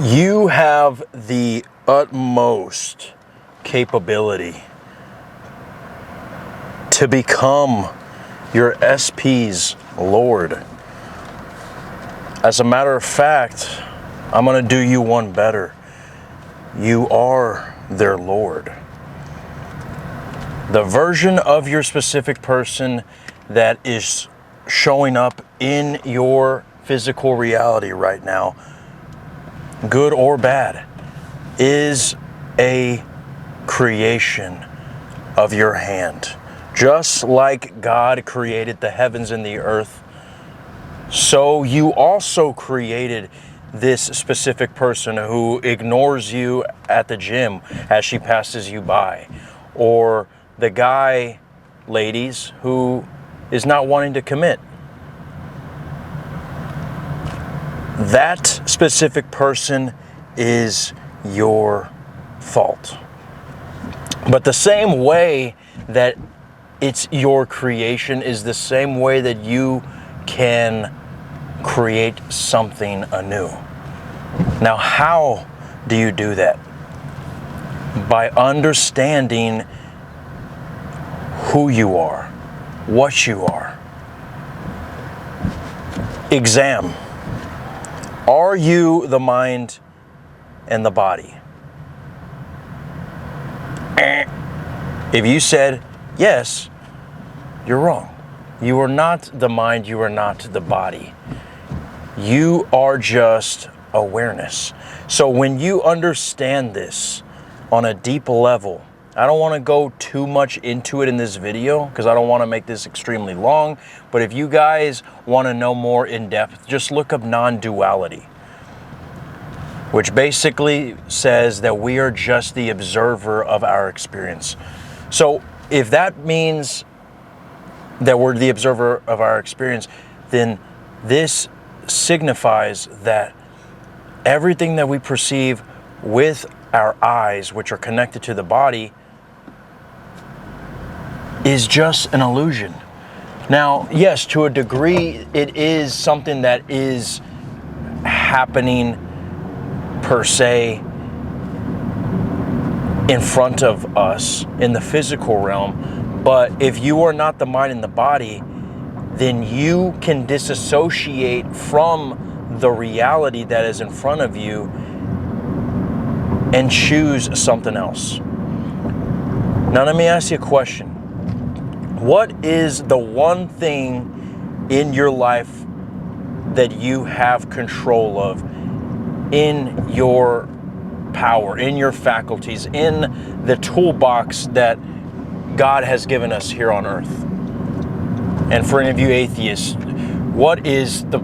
You have the utmost capability to become your SP's Lord. As a matter of fact, I'm going to do you one better. You are their Lord. The version of your specific person that is showing up in your physical reality right now, good or bad, is a creation of your hand. Just like God created the heavens and the earth, so you also created this specific person who ignores you at the gym as she passes you by, or the guy, ladies, who is not wanting to commit. That specific person is your fault. But the same way that it's your creation is the same way that you can create something anew. Now, how do you do that? By understanding who you are, what you are. Exam. Are you the mind and the body? If you said yes, you're wrong. You are not the mind, you are not the body. You are just awareness. So when you understand this on a deep level, I don't want to go too much into it in this video because I don't want to make this extremely long, but if you guys want to know more in depth, just look up non-duality, which basically says that we are just the observer of our experience. So if that means that we're the observer of our experience, then this signifies that everything that we perceive with our eyes, which are connected to the body, is just an illusion. Now, yes, to a degree, it is something that is happening per se in front of us in the physical realm, but if you are not the mind and the body, then you can disassociate from the reality that is in front of you and choose something else. Now let me ask you a question. What is the one thing in your life that you have control of, in your power, in your faculties, in the toolbox that God has given us here on earth? And for any of you atheists, what is the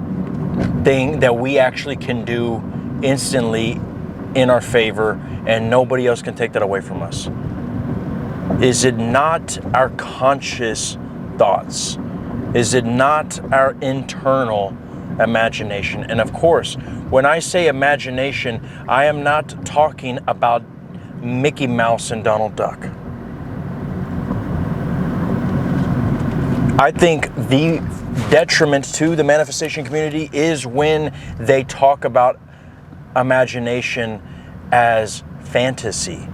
thing that we actually can do instantly in our favor and nobody else can take that away from us? Is it not our conscious thoughts? Is it not our internal imagination? And of course, when I say imagination, I am not talking about Mickey Mouse and Donald Duck. I think the detriment to the manifestation community is when they talk about imagination as fantasy.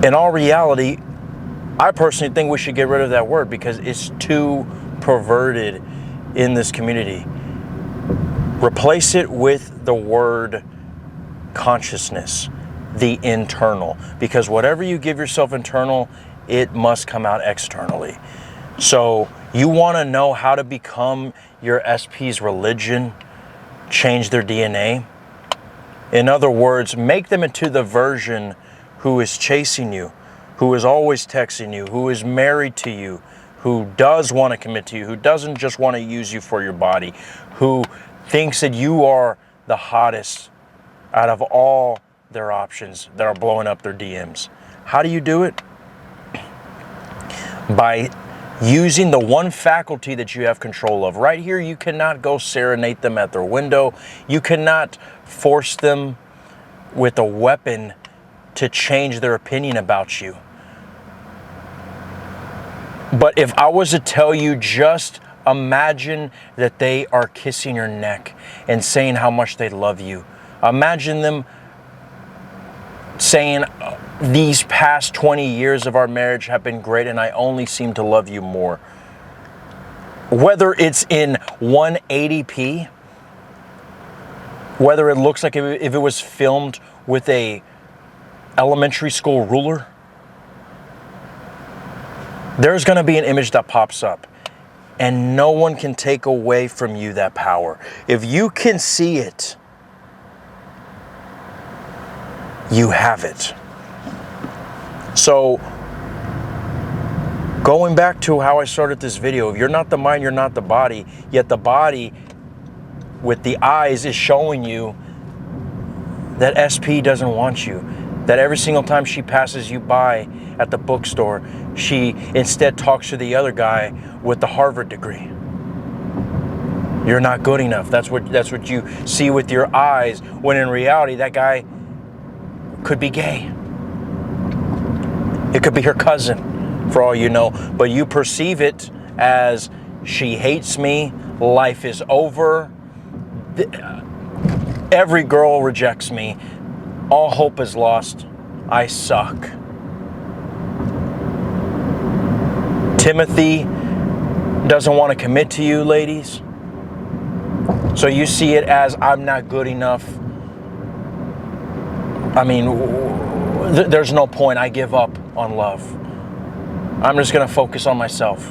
In all reality, I personally think we should get rid of that word because it's too perverted in this community. Replace it with the word consciousness, the internal, because whatever you give yourself internal, it must come out externally. So you want to know how to become your SP's religion, change their DNA. In other words, make them into the version who is chasing you, who is always texting you, who is married to you, who does want to commit to you, who doesn't just want to use you for your body, who thinks that you are the hottest out of all their options that are blowing up their DMs. How do you do it? By using the one faculty that you have control of. Right here, you cannot go serenade them at their window. You cannot force them with a weapon to change their opinion about you. But if I was to tell you just Imagine that they are kissing your neck and saying how much they love you. Imagine them saying, these past 20 years of our marriage have been great and I only seem to love you more. Whether it's in 180p, whether it looks like if it was filmed with a elementary school ruler, there's going to be an image that pops up. And no one can take away from you that power. If you can see it, you have it. So, going back to how I started this video, if you're not the mind, you're not the body, yet the body with the eyes is showing you that SP doesn't want you. That every single time she passes you by at the bookstore, she instead talks to the other guy with the Harvard degree. You're not good enough. That's what you see with your eyes, when in reality that guy could be gay. It could be her cousin, for all you know, but you perceive it as, she hates me, life is over, every girl rejects me, all hope is lost, I suck. Timothy doesn't want to commit to you, ladies. So you see it as, I'm not good enough. I mean, there's no point. I give up on love. I'm just going to focus on myself.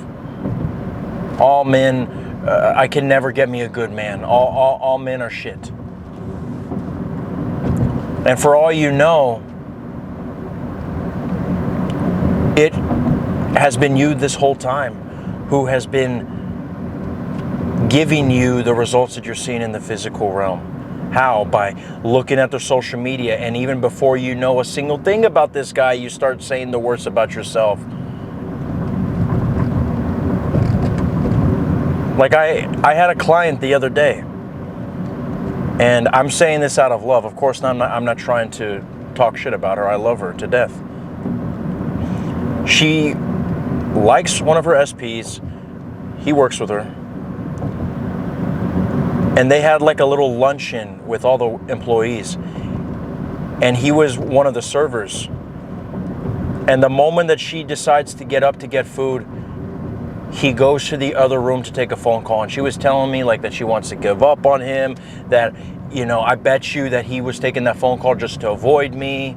All men, I can never get me a good man. All men are shit. And for all you know, it has been you this whole time who has been giving you the results that you're seeing in the physical realm. How? By looking at their social media, and even before you know a single thing about this guy, you start saying the worst about yourself. Like I had a client the other day, and I'm saying this out of love. Of course, I'm not trying to talk shit about her. I love her to death. She likes one of her SPs. He works with her. And they had like a little luncheon with all the employees. And he was one of the servers. And the moment that she decides to get up to get food, he goes to the other room to take a phone call. And she was telling me like that she wants to give up on him, that, you know, I bet you that he was taking that phone call just to avoid me.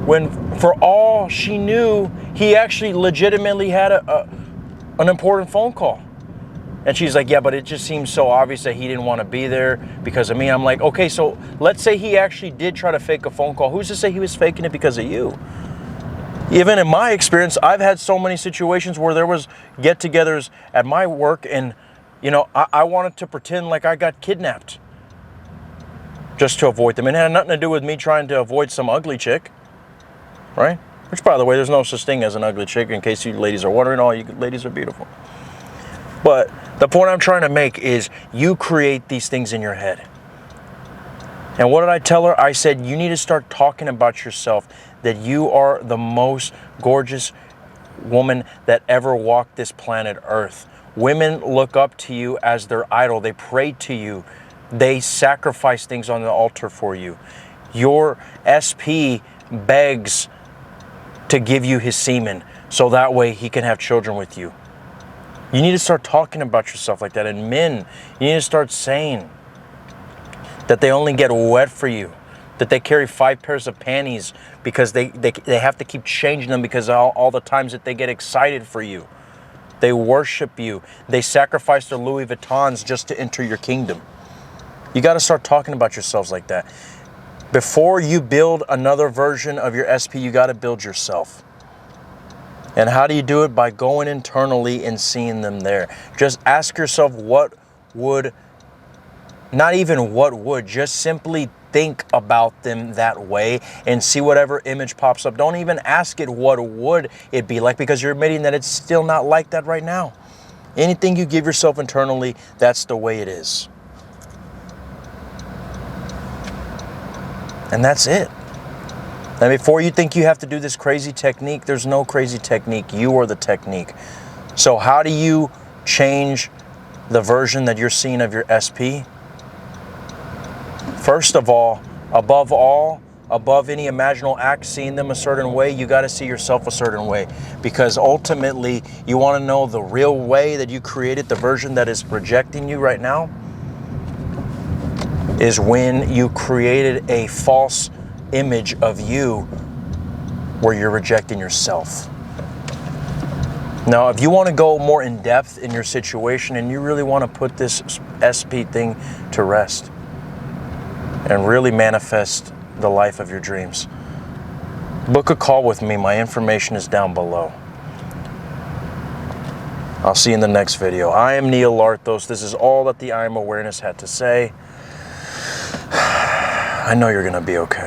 When for all she knew, he actually legitimately had an important phone call. And she's like, yeah, but it just seems so obvious that he didn't want to be there because of me. I'm like, okay, so let's say he actually did try to fake a phone call. Who's to say he was faking it because of you? Even in my experience, I've had so many situations where there was get-togethers at my work, and, you know, I wanted to pretend like I got kidnapped just to avoid them. And it had nothing to do with me trying to avoid some ugly chick, right? Which, by the way, there's no such thing as an ugly chick, in case you ladies are wondering. All you ladies are beautiful. But the point I'm trying to make is you create these things in your head. And what did I tell her? I said, you need to start talking about yourself, that you are the most gorgeous woman that ever walked this planet Earth. Women look up to you as their idol. They pray to you. They sacrifice things on the altar for you. Your SP begs to give you his semen so that way he can have children with you. You need to start talking about yourself like that. And men, you need to start saying that they only get wet for you, that they carry 5 pairs of panties because they have to keep changing them because all the times that they get excited for you. They worship you. They sacrifice their Louis Vuittons just to enter your kingdom. You got to start talking about yourselves like that. Before you build another version of your SP, you got to build yourself. And how do you do it? By going internally and seeing them there. Just ask yourself what would, not even what would, just simply think about them that way and see whatever image pops up. Don't even ask it what would it be like, because you're admitting that it's still not like that right now. Anything you give yourself internally, that's the way it is. And that's it. And before you think you have to do this crazy technique, there's no crazy technique. You are the technique. So how do you change the version that you're seeing of your SP? First of all, above any imaginal act, seeing them a certain way, you got to see yourself a certain way. Because ultimately, you want to know the real way that you created the version that is rejecting you right now is when you created a false image of you where you're rejecting yourself. Now, if you want to go more in depth in your situation and you really want to put this SP thing to rest and really manifest the life of your dreams, book a call with me. My information is down below. I'll see you in the next video. I am Neil Larthos. This is all that the I Am Awareness had to say. I know you're going to be okay.